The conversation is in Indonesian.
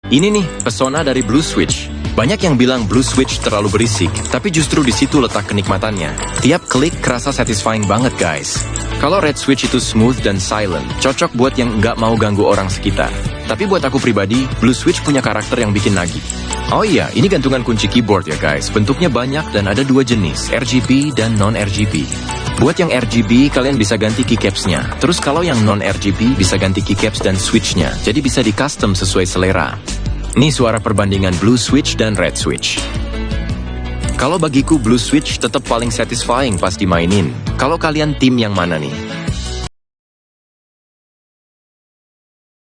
Ini nih, pesona dari Blue Switch. Banyak yang bilang Blue Switch terlalu berisik, tapi justru di situ letak kenikmatannya. Tiap klik kerasa satisfying banget guys. Kalau Red Switch itu smooth dan silent, cocok buat yang nggak mau ganggu orang sekitar. Tapi buat aku pribadi, Blue Switch punya karakter yang bikin nagih. Oh iya, ini gantungan kunci keyboard ya guys. Bentuknya banyak dan ada dua jenis, RGB dan non-RGB. Buat yang RGB, kalian bisa ganti keycaps-nya. Terus kalau yang non-RGB, bisa ganti keycaps dan switch-nya. Jadi bisa di-custom sesuai selera. Nih suara perbandingan Blue Switch dan Red Switch. Kalau bagiku Blue Switch tetap paling satisfying pas dimainin. Kalau kalian tim yang mana nih?